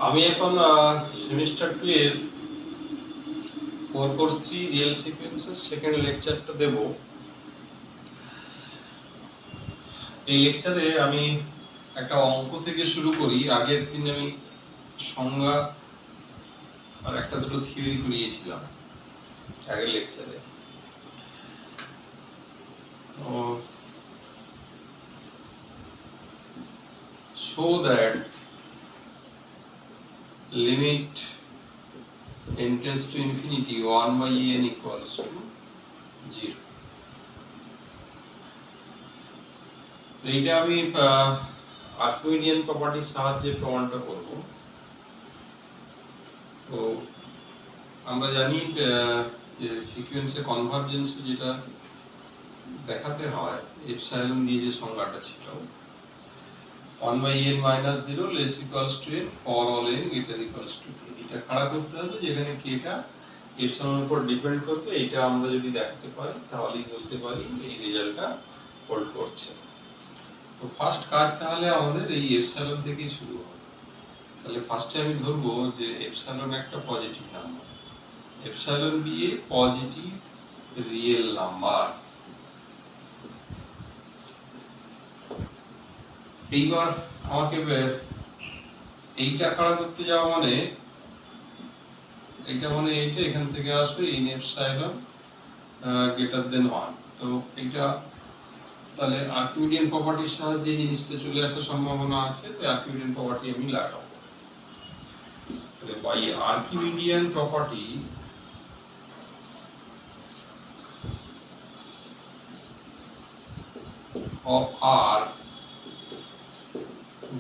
আমি এখন সেমিস্টার 2 এর 4 কোর্স 3 রিয়েল সিকোয়েন্সের সেকেন্ড লেকচারটা দেব। এই লেকচারে আমি একটা অঙ্ক থেকে শুরু করি। আগের দিন আমি সংজ্ঞা আর একটা দুটো থিওরি করিয়েছিলাম আগের লেকচারে। show that limit n tends to infinity 1 by n equals to 0. তো এইটা আমি আর্কিমিডিয়ান প্রপার্টির সাহায্যে প্রমাণটা করব। তো আমরা জানি যে সিকোয়েন্সে কনভারজেন্স যেটা দেখাতে হয় এপসাইলন দিয়ে যে সংজ্ঞাটা ছিল 1 by n minus 0 less equals to n for all n greater equals to k। এটা খাড়া করতে হবে যেখানে k টা এপসাইলনের উপর ডিপেন্ড করবে। এটা আমরা যদি দেখাতে পারি তাহলেই বলতে পারি এই রেজাল্টটা হোল্ড করছে। তো ফার্স্ট কাজ তাহলে আমাদের এই এপসাইলন থেকেই শুরু হবে। তাহলে ফার্স্টে আমি ধরবো যে এপসাইলন একটা positive number, epsilon B A positive real number. এইবার আমাকে এইটা খাড়া করতে যাওয়া মানে এইটা এখান থেকে আসবে ইন এপসাইলন গ্রেটার দেন 1। তো এইটা তাহলে আর্কিমিডিয়ান প্রপার্টির সাহায্যে এই জিনিসটা চলে আসার সম্ভাবনা আছে। তো আর্কিমিডিয়ান প্রপার্টি আমি লাগাবো। তাহলে by Archimedean property of R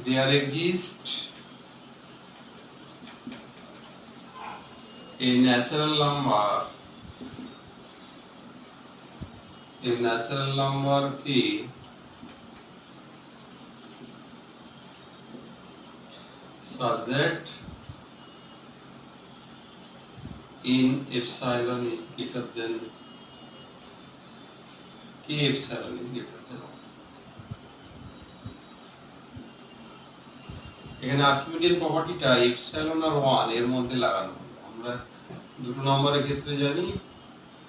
there exists a natural number K such that in epsilon is greater than K epsilon is greater than 1। এখানে আর্কিমিডিয়ান প্রপার্টিটা এপসাইলন আর 1 এর মধ্যে লাগানো। আমরা দুটো নম্বরের ক্ষেত্রে জানি,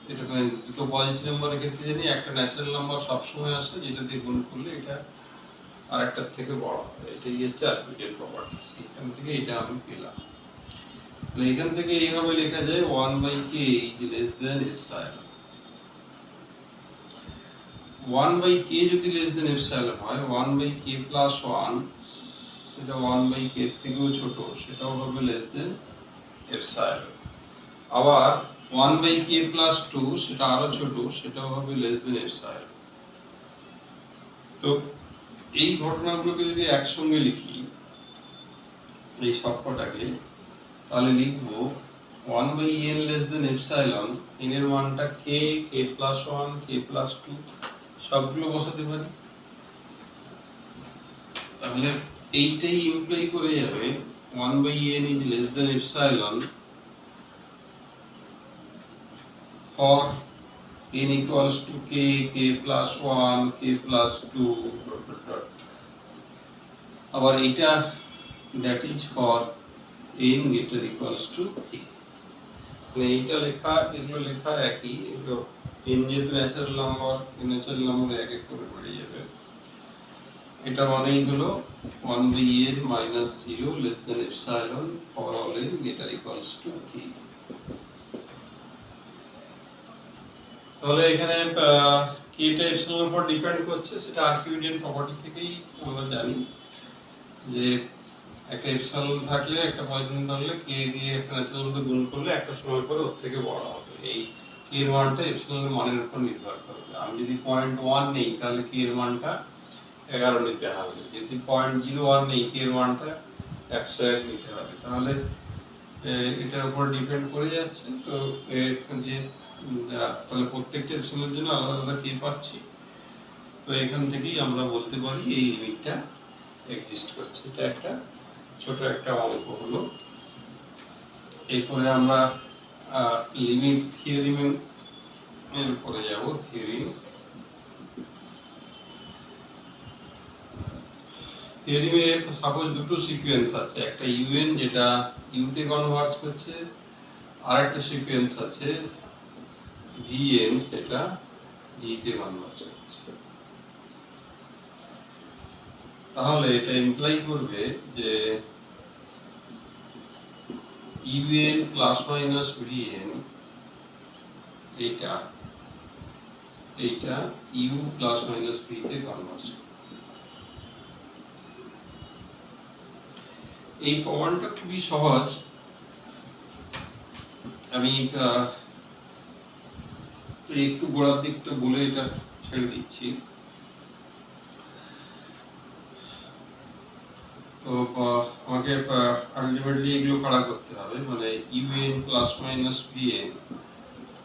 এটা দুটো পজিটিভ নম্বরের ক্ষেত্রে জানি একটা ন্যাচারাল নাম্বার সবসময় আসে যেটা দিয়ে গুণ করলে এটা আরেকটার থেকে বড় হবে। এটাই হচ্ছে আর্কিমিডিয়ান প্রপার্টি। এখান থেকে এটা আমি পেলাম। তো এখান থেকে এইভাবে লেখা যায় 1 by k is less than epsilon। 1 by k যদি less than epsilon হয় 1 by k plus 1 সেটা 1 by k এর থেকেও ছোট, সেটাও হবে less than epsilon। আবার 1 by k plus 2 সেটা আরো ছোট, সেটাও হবে less than epsilon। তো এই ঘটনাগুলোকে যদি একসঙ্গে লিখি এই সবকটাকে, তাহলে লিখবো 1 by n less than epsilon, n এর মানটা k, k plus 1, k plus 2 সবগুলো বসাতে পারি। তাহলে এইটাই ইমপ্লাই করে যাবে 1 by n is less than epsilon for n equals to k, k plus 1, k plus 2 আবার এটা that is for n greater equals to k। মানে এইটা লেখা এগুলো লেখা একই, এগুলো n যেহেতু ন্যাচারাল নাম্বার এক এক করে বেড়ে যাবে। এটা মানেই হলো 1 by n minus 0 less than epsilon for all n greater equals to k। তাহলে এখানে k টা epsilon এর উপর ডিপেন্ড করছে, সেটা আর্কিমিডিয়ান প্রপার্টি থেকেই আমরা জানি যে একটা epsilon থাকলে একটা পজিটিভ থাকলে k দিয়ে একটা ন্যাচারাল নাম্বার গুণ করলে একটা সময় পরে ওর থেকে বড় হবে। এই k এর মানটা epsilon এর মানের উপর নির্ভর করবে। আমি যদি 0.1 নেই তাহলে k এর মানটা 11 নিতে হবে, যদি 0.01 নেই k এর মানটা 101 নিতে হবে। তাহলে এটার উপর ডিপেন্ড করে যাচ্ছে। তো যে তাহলে প্রত্যেকটা এপসিলনের জন্য আলাদা আলাদা k পাচ্ছি। তো এখান থেকেই আমরা বলতে পারি এই লিমিটটা এক্সিস্ট করছে। এটা একটা ছোট একটা অঙ্ক হলো। এরপরে আমরা লিমিট থিওরেম এর উপরে যাব। থিওরিমে সাপোজ দুটো সিকোয়েন্স আছে, একটা ইউএন যেটা ইউতে কনভার্জ করছে, আর একটা সিকোয়েন্স আছে ভিএন সেটা ভিতে কনভার্জ করছে। তাহলে এটা ইমপ্লাই করবে যে ইউএন প্লাস মাইনাস ভিএন এইটা ইউ প্লাস মাইনাস ভি তে কনভার্জ। এই প্রমাণটা খুবই সহজ, আমি একটু গোড়ার দিকটা বলে এটা ছেড়ে দিচ্ছি। তো আমাকে আলটিমেটলি এগুলো কারা করতে হবে, মানে UN plus minus VN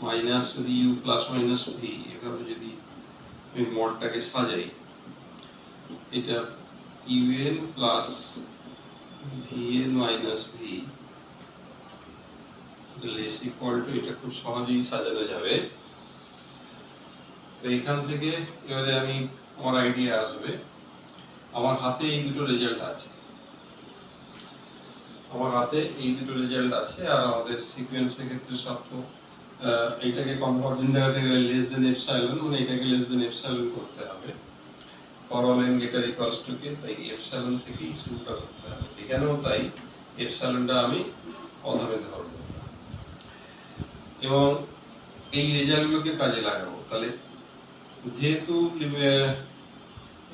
minus যদি ইউ প্লাস মাইনাস ভি, এভাবে যদি আমি মডটাকে সাজাই, এটা UN plus VN minus V less equal to, এটা খুব সহজেই সাজানো যাবে। তো এখান থেকে এবারে আমি আমার আইডিয়া আসবে, আমার হাতে এই দুটো রেজাল্ট আছে, আমার হাতে এই দুটো রেজাল্ট আছে, আর আমাদের সিকোয়েন্সের ক্ষেত্রে সব তো এইটাকে কনভার্জন দেখাতে গেলে লেস দেন এপসাইলন, মানে এটাকে লেস দেন এপসাইলন করতে হবে for all n greater equals to k, তাই এপসাইলন থেকেই শুরুটা করতে হবে। এখানেও তাই এপসাইলনটা আমি প্রথমে ধরব এবং এই রেজাল্টগুলোকে কাজে লাগাবো। তাহলে যেহেতু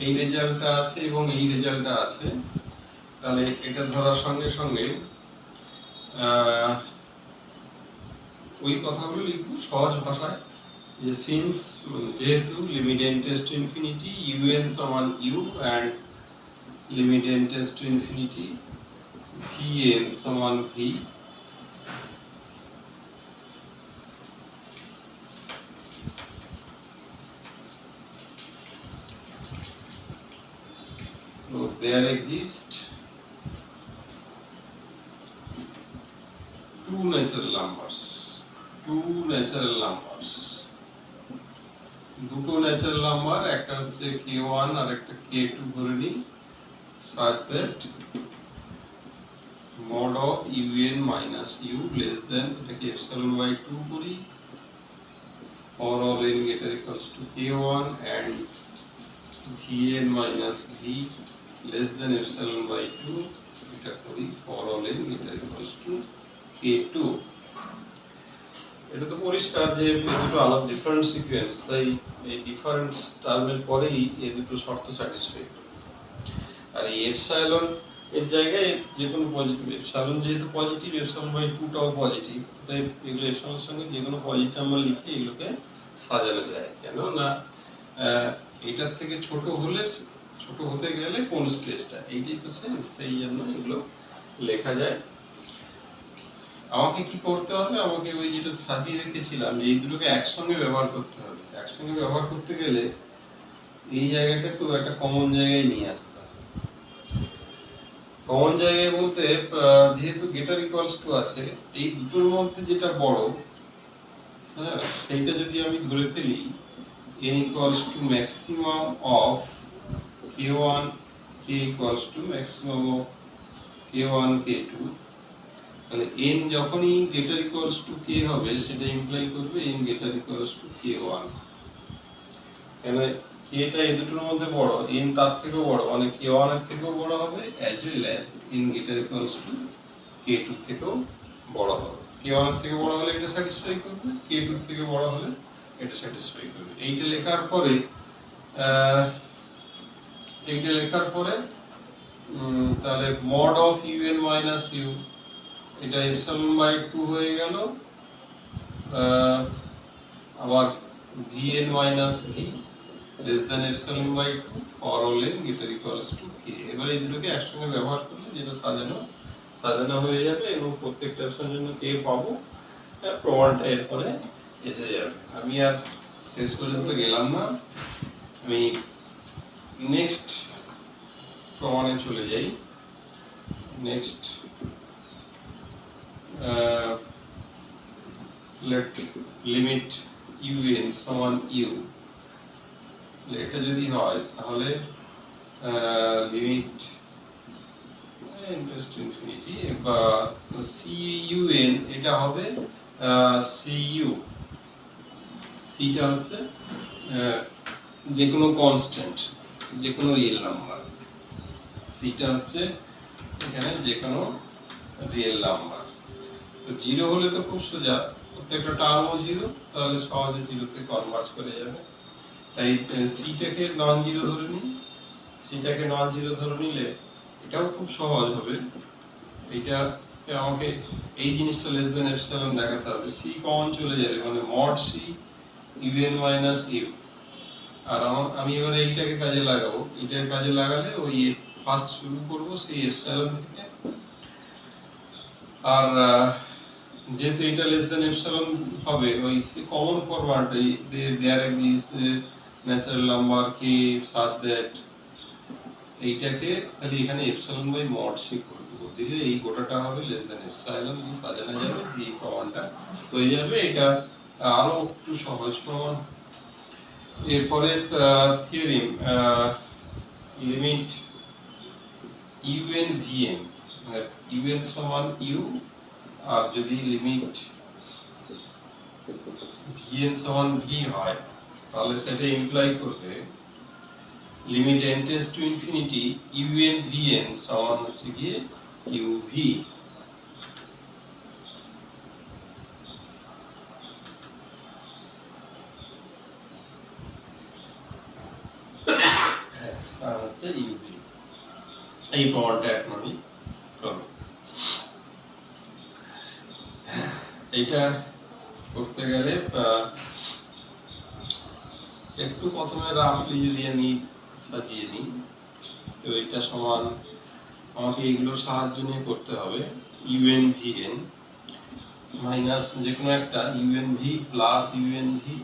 এই রেজাল্টটা আছে এবং এই রেজাল্টটা আছে, তাহলে এটা ধরার সঙ্গে সঙ্গে ওই কথাগুলো লিখবো সহজ ভাষায়, যে সিন্স যেহেতু limit n tends to infinity un সমান u and limit n tends to infinity vn সমান v, so there exist two natural numbers, দুটো ন্যাচারাল নাম্বার, একটা হচ্ছে k1 আর একটা k2 ধরে নিই, such that mod of un minus u less than, এটাকে epsilon by 2 করি, for all n greater equals to k1 and vn minus v less than epsilon by 2, এটা করি for all n greater equals to k2। এটা তো পরিষ্কার যে এই দুটো আলাদা ডিফারেন্ট সিকোয়েন্স, তাই এই ডিফারেন্ট টার্মের পরেই এই দুটো শর্ত স্যাটিসফাই করবে। আর এই এপসাইলন এর জায়গায় যে কোনো পজিটিভ, এপসাইলন যেহেতু পজিটিভ, এপসাইলন বাই 2 টাও পজিটিভ, তাই এগুলো এপসাইলনের সঙ্গে যে কোনো পজিটিভ নাম্বার লিখে এগুলোকে সাজানো যায়। কেন না এটার থেকে ছোট হলে, ছোট হতে গেলে কোন স্ট্রেসটা, এইটাই তো সেন্স, সেই জন্য এগুলো লেখা যায়। আমাকে কি করতে হবে, আমাকে ওই যেটা সাজিয়ে রেখেছিলাম যে এই দুটোকে একসঙ্গে ব্যবহার করতে হবে। একসঙ্গে ব্যবহার করতে গেলে এই জায়গাটাকে একটা কমন জায়গায় নিয়ে আসতে হবে। কমন জায়গায় বলতে যেহেতু গ্রেটার ইকুয়ালস টু আছে, এই দুটোর মধ্যে যেটা বড়, হ্যাঁ, সেইটা যদি আমি ধরে ফেলি n equals to maximum of k1 k equals to maximum of k1 k2, তাহলে n যখনই greater equals to k হবে সেটা ইমপ্লাই করবে n greater equals to k1, কেন k টা এই দুটোর মধ্যে বড়, n তার থেকেও বড়, মানে k1 এর থেকেও বড় হবে, as well as n greater equals to k2 থেকেও বড় হবে। k1 এর থেকে বড় হলে এটা স্যাটিসফাই করবে, k2 এর থেকে বড় হলে এটা স্যাটিসফাই করবে। এইটা লেখার পরে তাহলে mod of un minus u, এটা epsilon by 2 হয়ে গেল, আবার vn minus v less than epsilon by 2 for all n greater equals to k। এবার এই দুটোকে একসঙ্গে ব্যবহার করলে যেটা সাজানো হয়ে যাবে এবং প্রত্যেকটা অপশনের জন্য k পাবো, প্রমাণটা এরপরে এসে যাবে। আমি আর শেষ পর্যন্ত গেলাম না, আমি নেক্সট প্রমাণে চলে যাই। নেক্সট let limit un সমান u, এটা যদি হয় তাহলে লিমিট ইন্টারেস্ট টু ইনফিনিটি বা CUN, এটা হবে CU, সিটা হচ্ছে যে কোনো কনস্ট্যান্ট, যে কোনো রিয়েল নাম্বার, সিটা হচ্ছে এখানে যে কোনো রিয়েল নাম্বার। তো জিরো হলে তো খুব সোজা, প্রত্যেকটা টার্মও জিরো, তাহলে সহজে জিরোতে কনভার্জ করে যাবে। তাই সিটাকে নন জিরো ধরে নিই, সিটাকে নন জিরো ধরে নিলে এটাও খুব সহজ হবে। এইটা আমাকে এই জিনিসটা লেস দেন এপসিলন দেখাতে হবে, সি কমন চলে যাবে, মানে mod c u n minus u. আর আমি এবারে এইটাকে কাজে লাগাবো, এটাকে কাজে লাগালে ওই ফার্স্ট শুরু করব সেই এপসিলন থেকে। আর যেহেতু এটা লেস দেন এপসিলন হবে, ওই common format there exist natural number কি সাচ দ্যাট, এইটাকে খালি এখানে এপসিলন বাই মড সি করে দেবো, দিলে এই গোটাটা হবে লেস দেন এপসিলন দিয়ে সাজানো যাবে, দিয়ে প্রমাণটা হয়ে যাবে। এটা আরো একটু সহজ প্রমাণ। এরপরে থিওরিম, লিমিট ইউএন ভিএন, মানে ইউএন সমান ইউ, আর যদি লিমিট ভিএন সমান ভি হয়, তাহলে সেটা ইমপ্লাই করবে limit n tends to infinity UN VN সমান হচ্ছে গিয়ে ইউভি। আর হচ্ছে ইউভি, এই প্রমাণটা এখন আমি করব। এইটা করতে গেলে একটু প্রথমে রাফলি যদি আমি সাজিয়ে নিই, তো এটা সমান আমাকে এগুলোর সাহায্য নিয়ে করতে হবে ইউএন ভিএন মাইনাস যে কোনো একটা UN V plus UN V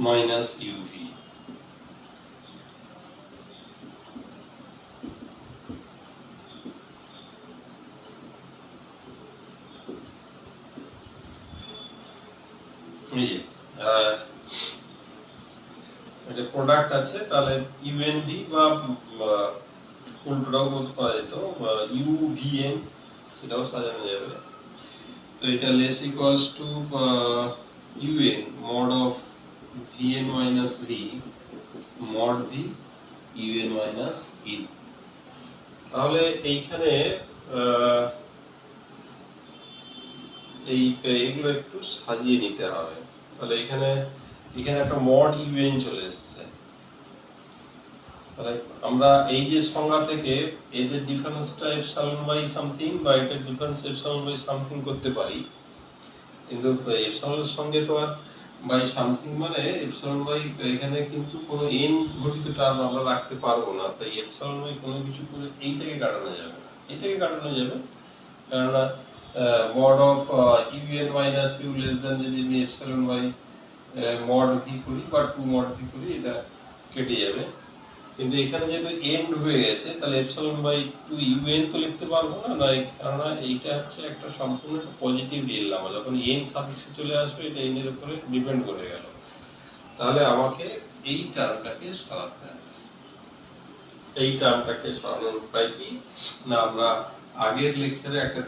minus UV. এটা প্রোডাক্ট আছে, তাহলে ইউএনভি বা উল্টোটাও বলতে পারা যেত, ইউভিএন, সেটাও সাজানো যাবে। তো এটা less equals to U N mod of V N minus V mod V U N minus U. তাহলে এইখানে এইগুলো একটু সাজিয়ে নিতে হবে। তাহলে এখানে একটা মড ইউএন চলে এসেছে। তাহলে আমরা এই যে সংজ্ঞা থেকে এদের ডিফারেন্সটা এপসাইলন বাই সামথিং বা এটা ডিফারেন্স এপসাইলন বাই সামথিং করতে পারি, কিন্তু এপসাইলনের সঙ্গে তো আর বাই সামথিং মানে এপসাইলন বাই, এখানে কিন্তু কোনো এন ঘটিত টার্ম আমরা রাখতে পারবো না। তাই এপসাইলন বাই কোনো কিছু করে এইটাকে কাটানো যাবে না, এইটাকে কাটানো যাবে, কেননা mod of U N minus U less than যদি আমি এপসাইলন বাই মড ভি করি বা 2 মড ভি করি, এটা কেটে যাবে। কিন্তু এখানে যেহেতু এন্ড হয়ে গেছে, তাহলে এপসাইলন বাই 2 ইউএন তো লিখতে পারবো না, কেননা এইটা হচ্ছে একটা সম্পূর্ণ পজিটিভ রিয়েল নাম্বার, যখন এন সাফিক্সে চলে আসবে এটা এন এর উপরে ডিপেন্ড করে গেল। তাহলে আমাকে এই টার্মটাকে সরাতে হবে। এই টার্মটাকে সরানোর উপায় কি না, আমরা আগের লেকচারে একটা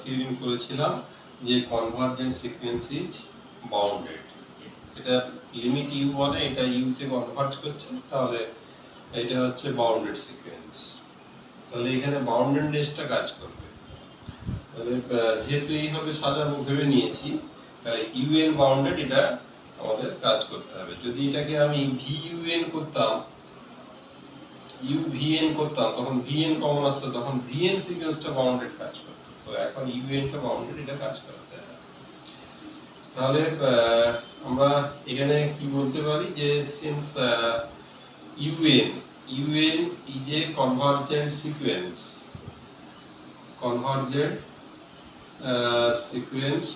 থিওরিম করেছিলাম যে কনভার্জেন্ট সিকোয়েন্স ইজ বাউন্ডেড। এটা লিমিট ইউ মানে এটা ইউ তে কনভার্জ করছে, তাহলে এটা হচ্ছে বাউন্ডেড সিকোয়েন্স। তাহলে এখানে বাউন্ডেডনেসটা কাজ করবে। তাহলে যেহেতু এইভাবে সাজানো ভেবে নিয়েছি, তাহলে ইউএন বাউন্ডেড, এটা আমাদের কাজ করতে হবে। যদি এটাকে আমি ভিইউএন করতাম, ইউভিএন করতাম, তখন ভিএন কমন আসতো, তখন ভিএন সিকোয়েন্সটা বাউন্ডেড কাজ করতো। তো এখন ইউএন টা বাউন্ডেড, এটা কাজ করতে হবে। তাহলে আমরা এখানে কি বলতে পারি যে since u n is a convergent sequence,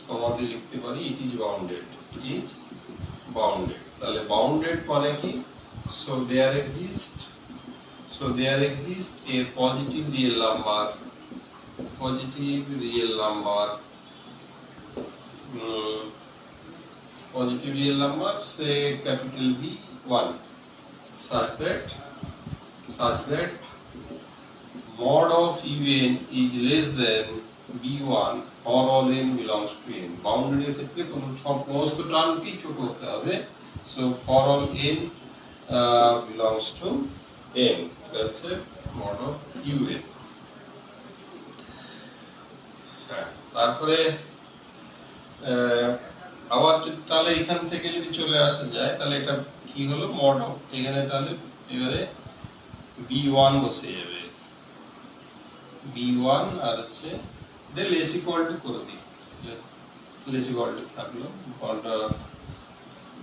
comma দিয়ে লিখতে পারি ইট ইজ বাউন্ডেড, তাহলে বাউন্ডেড মানে কি, so there exists a positive real number, say capital V1, such that mod of un is less than b1 for all n belongs to n বাউন্ডারির ক্ষেত্রে কোন সমস্ত টার্মটি ছোট হতে হবে so for all n belongs to n এটা হচ্ছে mod of un তারপরে আবার তাহলে এখান থেকে যদি চলে আসা যায় তাহলে এটা কি হলো mod of এখানে তাহলে এবারে b1 বসে যাবে b1 আর হচ্ছে এটা লেস ইকুয়াল টু করে দিই লেস ইকুয়াল টু থাকলো mod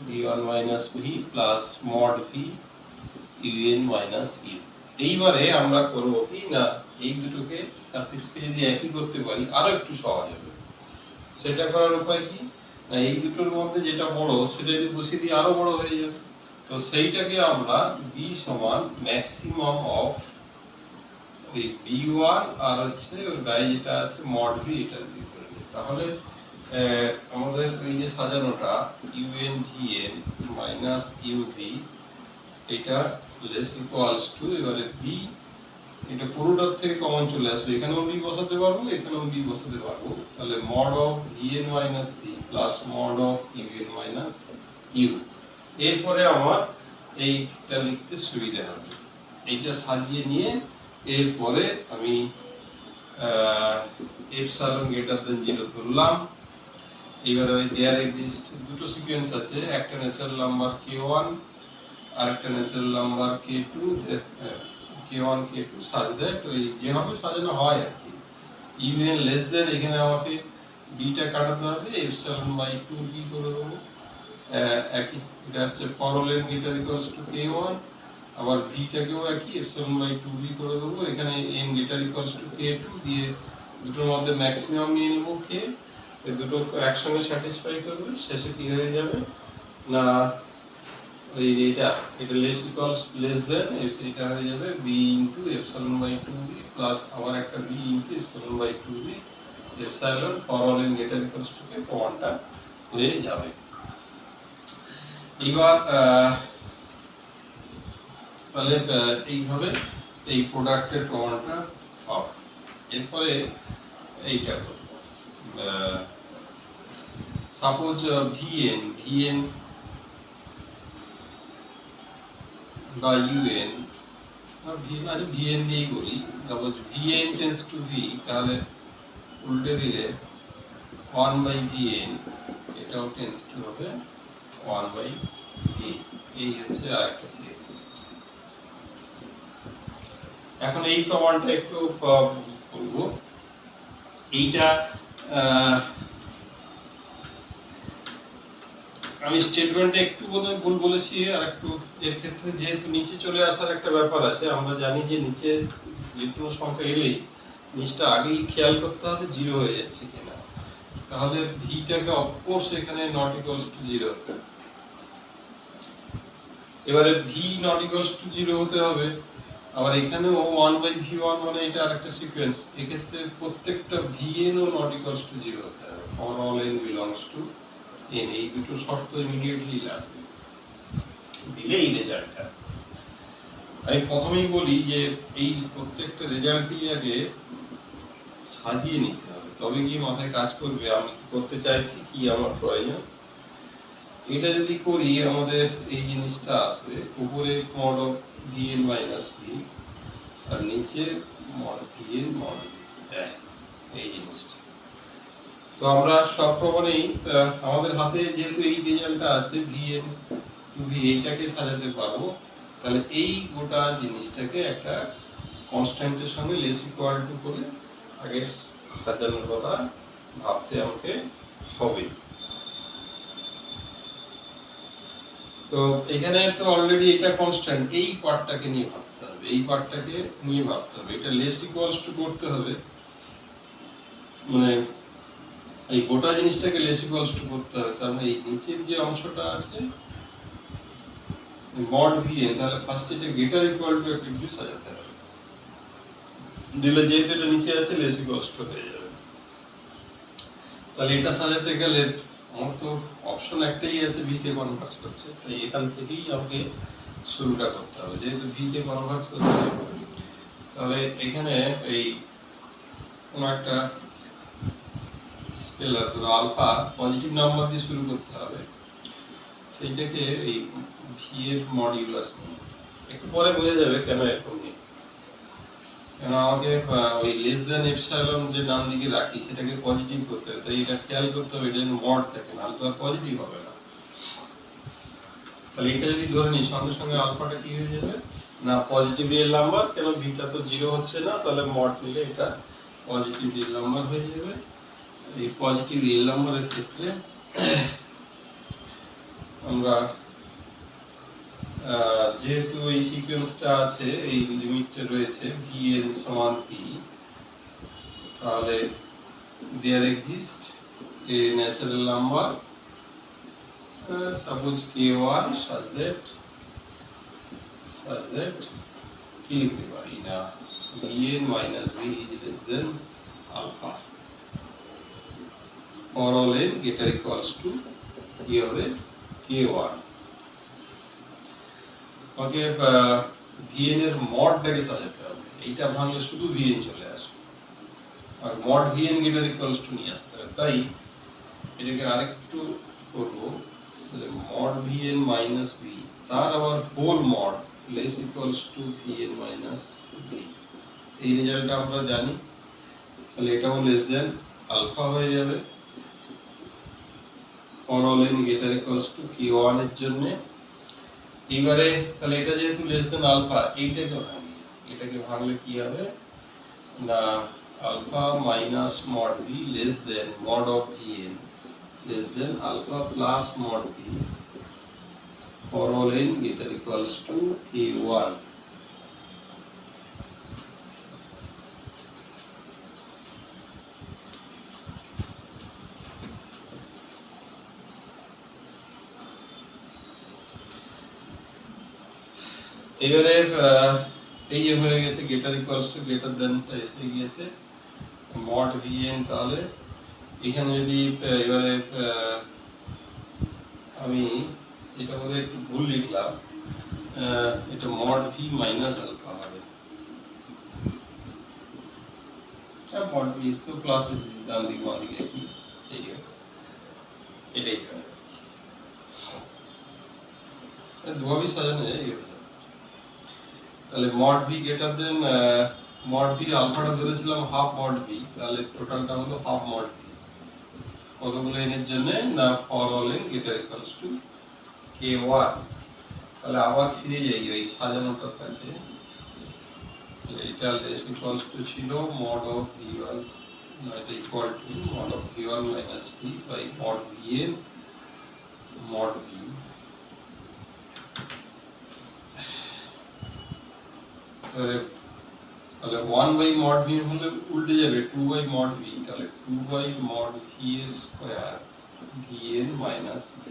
b1 minus v plus mod v un minus u এইবারে আমরা করব কি না এই দুটোকে সাফিক্সকে যদি একই করতে পারি আরো একটু সহজ হবে সেটা করার উপায় কি না এই দুটোর মধ্যে যেটা বড় সেটা যদি বসিয়ে দিই আরো বড় হয়ে যাবে তো সেইটাকে আমরা b সমান ম্যাক্সিমাম অফ এই b1 আর হচ্ছে ওর গায়ে যেটা আছে mod v এটা দিয়ে করে নিই তাহলে আমাদের এই যে সাজানোটা un vn minus uv এটা লেস ইকুয়ালস টু এবারে b এটা পুরোটার থেকে কমন চলে আসবে এখানেও b বসাতে পারবো এখানেও b বসাতে পারবো তাহলে mod of vn minus v plus mod of un minus u এরপরে আমার এইটা লিখতে সুবিধা হবে এইটা সাজিয়ে নিয়ে এরপরে আমি epsilon greater than 0 ধরলাম এবারে ওই দেয়ার এক্সিস্ট দুটো সিকোয়েন্স আছে একটা ন্যাচারাল নাম্বার k1 আর একটা natural number k2 k1 k2 such that ওই যেভাবে সাজানো হয় আর কি even less than এখানে আমাকে b টা কাটাতে হবে epsilon by 2b করে দেবো একই এটা হচ্ছে for all n greater equals to k1 আবার v টাকেও একই epsilon by 2b করে দেবো এখানে n greater equals to k2 দিয়ে দুটোর মধ্যে ম্যাক্সিমাম নিয়ে নেব k এই দুটো একসঙ্গে স্যাটিসফাই করবে শেষে কি হয়ে যাবে না ওই এটা লেস দেন এটা হয়ে যাবে b into epsilon by 2b plus আবার একটা b into epsilon by 2b epsilon for all n greater equals to k প্রমাণটা হয়ে যাবে এবার তাহলে এইভাবে এই প্রোডাক্টের প্রমাণটা পাবো এরপরে এইটা suppose vn by un vn দিয়েই বলি suppose vn tends to v তাহলে উল্টে দিলে 1 by vn এটাও tends to হবে 1 by v এই হচ্ছে আরেকটা থিওরি এখন এই প্রমাণটা একটু করব এইটা আমি স্টেটমেন্টে একটু ভুল বলেছি আর একটু এর ক্ষেত্রে যেহেতু নিচে চলে আসার একটা ব্যাপার আছে আমরা জানি যে নিচে যে কোনো সংখ্যা এলেই নিচটা আগেই খেয়াল করতে হবে 0 হয়ে যাচ্ছে কিনা তাহলে ভিটাকে অফকোর্স এখানে নট ইকুয়ালস টু 0 হতে হবে এবারে ভি নট ইকুয়ালস টু 0 হতে হবে আবার এখানেও 1 বাই v1 মানে এটা আরেকটা সিকোয়েন্স এক্ষেত্রে প্রত্যেকটা vn ও নট ইকুয়ালস টু 0 হতে হবে for all n belongs to n এই দুটো শর্ত ইমিডিয়েটলি লাগবে দিলেই রেজাল্টটা আমি প্রথমেই বলি যে এই প্রত্যেকটা রেজাল্টই আগে সাজিয়ে নিতে হবে তবে কি মাথায় কাজ করবে আমি কি করতে চাইছি কি আমার প্রয়োজন এটা যদি করি আমাদের এই জিনিসটা আসবে উপরে mod of vn minus v আর নিচে mod vn mod এই জিনিসটা তো আমরা সব প্রমাণেই আমাদের হাতে যেহেতু এই রেজাল্টটা আছে vn to v এইটাকে সাজাতে পারবো তাহলে এই গোটা জিনিসটাকে একটা কনস্ট্যান্টের সঙ্গে লেস ইকুয়াল টু করে আগে সাজানোর কথা ভাবতে আমাকে হবে তো এখানে তো অলরেডি এটা কনস্ট্যান্ট এই পার্টটাকে নিয়ে ভাবতে হবে এটা লেস ইকুয়ালস টু করতে হবে মানে এই গোটা জিনিসটাকে লেস ইকুয়ালস টু করতে হবে তার মানে এই নিচের যে অংশটা আছে mod vn তাহলে ফার্স্ট এটা গ্রেটার ইকুয়াল টু একটা কিছু সাজাতে হবে দিলে যেহেতু এটা নিচে আছে লেস ইকুয়ালস টু হয়ে যাবে তাহলে এটা সাজাতে গেলে আমার তো অপশন একটাই আছে v কে কনভার্ট করছে তাই এখান থেকেই আমাকে শুরুটা করতে হবে যেহেতু v কে কনভার্ট করছে তাহলে এখানে এই কোন একটা স্কেলার ধরো আলফা পজিটিভ নাম্বার দিয়ে শুরু করতে হবে, সেইটাকে এই ভি এর মডিউলাস নিয়ে একটু পরে বোঝা যাবে কেন এরকম নিয়ে। কারণ আমাকে ওই লেস দেন এপসাইলন যে ডান দিকে রাখি সেটাকে পজিটিভ করতে হবে, তাই এটা খেয়াল করতে হবে যেন মড থাকে, না তো আর পজিটিভ হবে না। তাহলে এটা যদি ধরে নিই সঙ্গে সঙ্গে আলফাটা কি হয়ে যাবে না পজিটিভ রিয়েল নাম্বার, কেন ভিটা তো জিরো হচ্ছে না, তাহলে মড নিলে এটা পজিটিভ রিয়েল নাম্বার হয়ে যাবে। এই পজিটিভ রিয়েল নাম্বারের ক্ষেত্রে আমরা যেহেতু এই সিকোয়েন্সটা আছে, এই লিমিটটা রয়েছে vn সমান p, তাহলে there exist a natural number suppose k1 such that কি লিখতে পারি না vn minus v is less than alpha for all n greater equals to কি হবে k1। ওকে, vn এর মডটাকে সাজাতে হবে, এইটা ভাঙলে শুধু vn চলে আসবে, আর mod vn greater equals to নিয়ে আসতে হবে। তাই এটাকে আরেকটু করব, তাহলে মড vn minus v তার আবার whole mod less equals to vn minus v, এই রেজাল্টটা আমরা জানি। তাহলে এটাও লেস দেন আলফা হয়ে যাবে for all n greater equals to k1 এর জন্য। এবারে তাহলে এটা যেহেতু লেস দেন আলফা, এইটাকে ভাঙি, এটাকে ভাঙলে কি হবে না alpha minus mod V less than mod of vn less than alpha plus mod v for all n greater equals to k1। এবারে এই যে হয়ে গেছে গ্রেটার ইকুয়ালস টু গ্রেটার দেনটা এসে গিয়েছে মড vn। তাহলে এখানে যদি এবারে আমি এটা বোধহয় একটু ভুল লিখলাম, এটা মড ভি মাইনাস আলফা হবে, মড ভি তো প্লাস ডান দিকে বাম দিকে একই, এটাই দুভাবেই সাজানো যায়। তাহলে mod v greater than mod v আলফাটা ধরেছিলাম হাফ মড ভি, তাহলে টোটালটা হলো হাফ মড ভি কতগুলো n এর জন্য না for all n greater equals to k1। তাহলে আবার ফিরে যাই ওই সাজানোটার কাছে, এটা লেস ইকুয়ালস টু ছিল mod of v1 not equal two mod of v1 minus v by mod vn mod v। তাহলে 1 বাই মড v হলে উল্টে যাবে 2 বাই মড v, তাহলে 2 বাই মড v এর স্কয়ার vn মাইনাস v।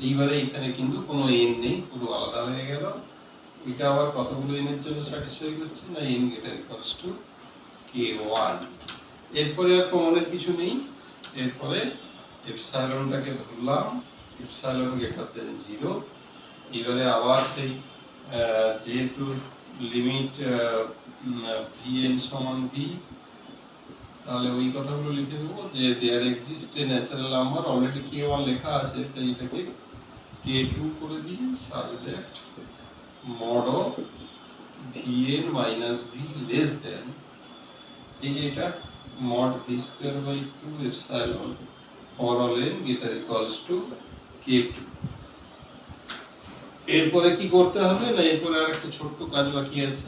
এইবারে এখানে কিন্তু কোনো n নেই, পুরো আলাদা হয়ে গেল। এটা আবার কতগুলো n এর জন্য স্যাটিসফাই করছে না n greater equals to k1। এরপরে আর প্রমাণের কিছু নেই, এরপরে এপসাইলনটাকে ধরলাম এপসাইলন গ্রেটার দেন 0। এবারে আবার সেই যেহেতু লিমিট vn সমান v, তাহলে ওই কথাগুলো লিখে দেবো যে there exist a natural number, already k1 লেখা আছে তাই এটাকে k2 করে দিই such that mod of vn minus v less than এই যে এটা mod v square by 2 epsilon for all n greater equals to k2। এরপরে কি করতে হবে না এরপরে আর একটা ছোট্ট কাজ বাকি আছে,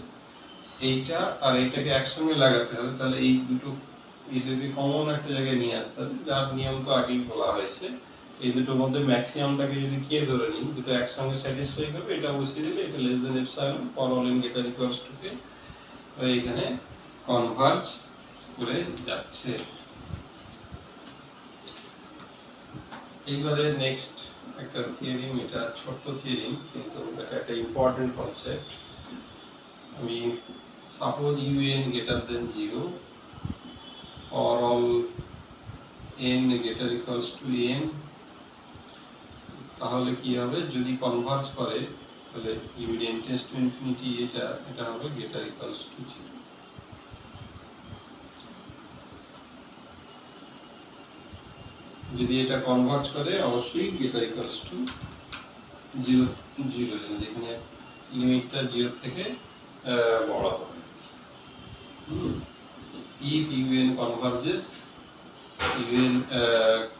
এইটা আর এইটাকে একসঙ্গে লাগাতে হবে। তাহলে এই দুটো এদেরকে কমন একটা জায়গায় নিয়ে আসতে হবে, যার নিয়ম তো আগেই বলা হয়েছে। এই দুটোর মধ্যে ম্যাক্সিমামটাকে যদি কে ধরে নিই, দুটো একসঙ্গে স্যাটিসফাই করবে, এটা বসিয়ে দিলে এটা less than epsilon for all n greater equals to k, এখানে কনভার্জ করে যাচ্ছে। এইবারে নেক্সট একটা থিওরিম, এটা ছোট্ট থিওরিম কিন্তু এটা একটা ইম্পর্টেন্ট কনসেপ্ট। আমি suppose un greater than 0 for all n greater equals to n, তাহলে কি হবে যদি কনভার্জ করে তাহলে limit n tends to infinity এটা হবে গ্রেটার ইকুয়ালস টু 0। যদি এটা কনভার্জ করে অবশ্যই গ্রেটার ইকুয়ালস টু 0 যেখানে লিমিটটা 0 থেকে বড় হবে। if un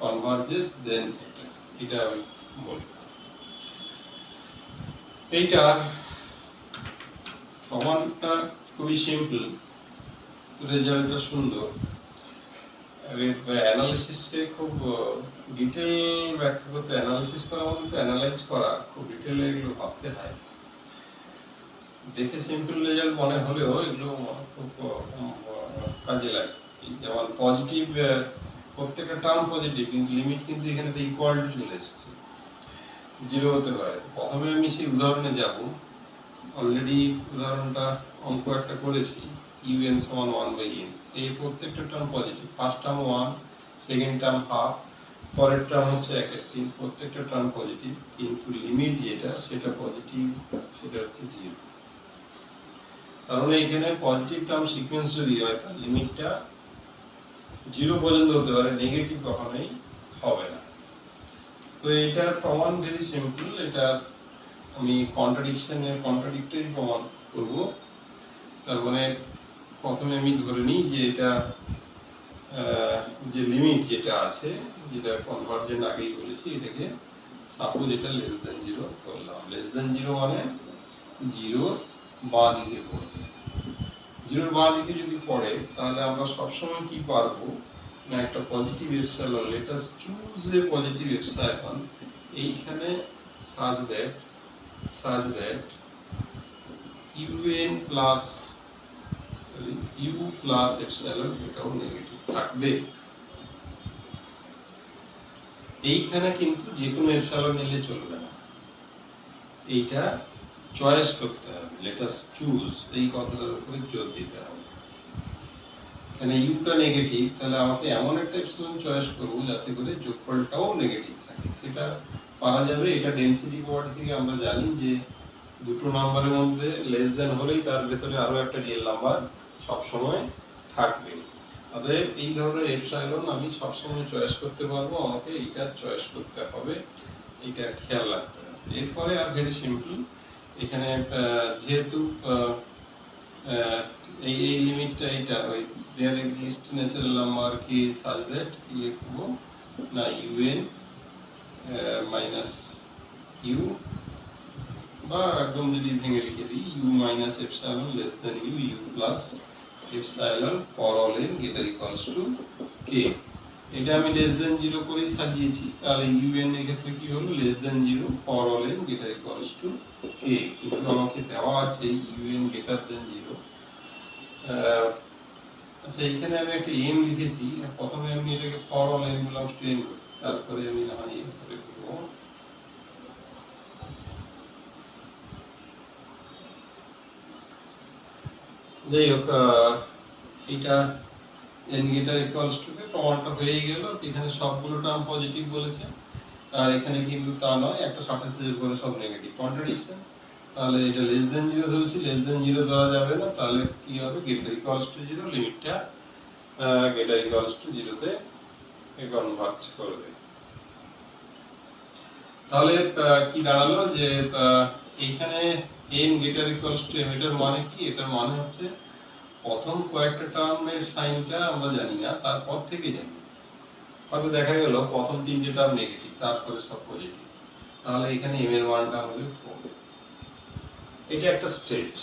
converges then এটা আমি বলি। এইটা প্রমাণটা খুবই সিম্পল, রেজাল্টটা সুন্দর। অ্যানালিসিসে খুব ডিটেল ব্যাখ্যা করতে, অ্যানালিসিস করা মানে অ্যানালাইজ করা, খুব ডিটেলে এগুলো ভাবতে হয়। দেখে সিম্পল রেজাল্ট মনে হলেও এগুলো খুব কাজে লাগে। যেমন পজিটিভ, প্রত্যেকটা টার্ম পজিটিভ, কিন্তু লিমিট কিন্তু এখানে ইকুয়াল টু চলে এসেছে, 0 হতে পারে। প্রথমে আমি সেই উদাহরণে যাব। অলরেডি উদাহরণটা অঙ্ক একটা করেছি, un সমান 1/n। এই প্রত্যেকটা term positive, first term 1, second term half, পরের টার্ম হচ্ছে 1/3, প্রত্যেকটা টার্ম পজিটিভ, কিন্তু লিমিট যেটা সেটা পজিটিভ, সেটা হচ্ছে 0। তার মানে এখানে পজিটিভ টার্ম সিকোয়েন্স যদি হয় তার লিমিটটা 0 পর্যন্ত হতে পারে, নেগেটিভ কখনোই হবে না। তো এটার প্রমাণ ভেরি সিম্পল। এটা আমি কন্ট্রাডিক্টরি প্রমাণ করব। তার মানে প্রথমে আমি ধরে নিই যে এটা যে লিমিট যেটা আছে, যেটা কনভার্জেন্ট আগেই বলেছি, এটাকে সাপোজ এটা লেস দেন 0 করলাম। লেস দেন 0 মানে 0 বাঁ দিকে পড়বে। 0 বাঁ দিকে যদি পড়ে তাহলে আমরা সবসময় কি পারবো না, একটা positive epsilon, let us choose a positive epsilon এইখানে such that un plus u plus epsilon এটাও নেগেটিভ থাকবে। এইখানে কিন্তু যে কোনো এপসাইলন নিলে চলবে না, এইটা চয়েস করতে হবে, লেট আস চুজ, এই কথাটার উপরে জোর দিতে হবে। মানে ইউটা নেগেটিভ, তাহলে আমাকে এমন একটা এপসাইলন চয়েস করব যাতে করে যোগফলটাও নেগেটিভ থাকে। সেটা পারা যাবে। এটা ডেনসিটি প্রপার্টি থেকে আমরা জানি যে দুটো নাম্বারের মধ্যে লেস দেন হলেই তার ভেতরে আরো একটা রিয়েল নাম্বার সবসময় থাকবে। অতএব এই ধরনের এপসাইলন আমি সবসময় চয়েস করতে পারবো, আমাকে এইটা চয়েস করতে হবে, এইটা খেয়াল রাখতে হবে। এরপরে আর ভেরি সিম্পল, এখানে যেহেতু এই লিমিটটা এইটা ওই দেয়ার এক্সিস্ট ন্যাচারাল নাম্বার কি সাজ দ্যাট কি লিখবো না un মাইনাস ইউ, বা একদম যদি ভেঙে লিখে দিই u minus epsilon less than u plus epsilon for all n greater equals two k। এটা আমি লেস দেন 0 করেই সাজিয়েছি, তাহলে un এর ক্ষেত্রে কি হলো, less than 0 for all n greater equals two k। কিন্তু আমাকে দেওয়া আছে un গ্রেটার দেন 0। আচ্ছা, এখানে আমি একটা m লিখেছি, প্রথমে আমি এটাকে for all n belongs to n, তারপরে আমি না হয় m করে দেব। যাই হোক, এটা n গ্রেটার ইকুয়ালস টু কে প্রমাণটা হয়ে গেল। এখানে সবগুলো টার্ম পজিটিভ বলেছে, আর এখানে কিন্তু তা নয়, একটা সার্টেন্সের পরে সব নেগেটিভ, কন্ট্রাডিকশন। তাহলে এটা লেস দেন 0 ধরেছি, লেস দেন 0 ধরা যাবে না, তাহলে কি হবে, গ্রেটার ইকুয়ালস টু 0, লিমিটটা গ্রেটার ইকুয়ালস টু 0 তে কনভার্জ করবে। তাহলে কি দাঁড়ালো যে এইখানে n greater equals two m, এটার মানে কি, এটার মানে হচ্ছে প্রথম কয়েকটা টার্মের সাইনটা আমরা জানি না, তারপর থেকে জানি। হয়তো দেখা গেল প্রথম তিনটে টার্ম নেগেটিভ, তারপরে সব পজিটিভ, তাহলে এখানে m এর মানটা হবে 4। এটা একটা স্টেজ।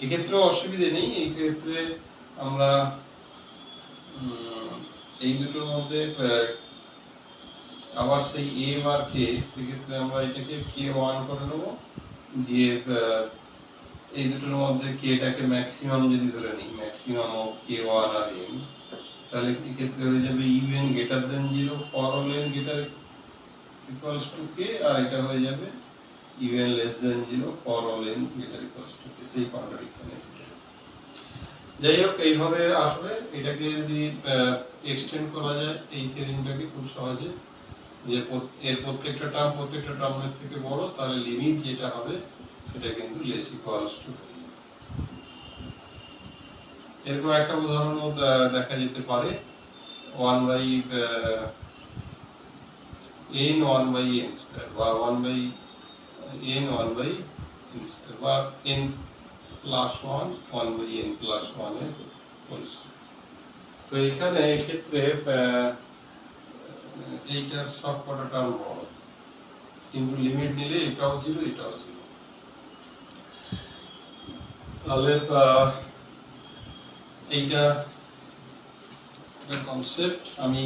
এক্ষেত্রে অসুবিধে নেই, এই ক্ষেত্রে আমরা এই দুটোর মধ্যে আবার সেই m আর k, সেক্ষেত্রে আমরা এটাকে k1 করে নেব, দিয়ে এই দুটোর মধ্যে k টাকে ম্যাক্সিমাম যদি ধরে নিই, maximum of k1 R m, তাহলে এই ক্ষেত্রে হয়ে যাবে un greater than 0 for all n greater equals two k, আর এটা হয়ে যাবে un less than 0 for all n greater equals two k। সেই কন্ট্রাডিকশন আছে। যাই হোক, এইভাবে আসবে। এটাকে যদি এক্সটেন্ড করা যায় এই থিওরেমটাকে খুব সহজে, যে এর প্রত্যেকটা টার্মের থেকে বড়, তাহলে লিমিট যেটা হবে সেটা কিন্তু লেস ইকুয়ালস টু। এরকম একটা উদাহরণ দেখা যেতে পারে 1 by n 1 by n square, বা 1 by n 1 by n square, বা n plus 1 1 by n plus 1 এর হোল স্কয়ার। তো এখানে এক্ষেত্রে এইটার সবকটা টার্ম বড়, কিন্তু লিমিট নিলে এটাও 0 এটাও 0। তাহলে এইটা কনসেপ্ট। আমি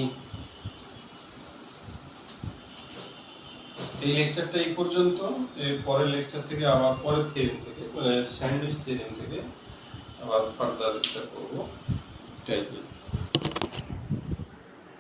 এই লেকচারটা এই পর্যন্ত। এর পরের লেকচার থেকে আবার পরের থিওরেম থেকে, মানে স্যান্ডউইচ থিওরেম থেকে আবার ফার্দার লেকচার করবো।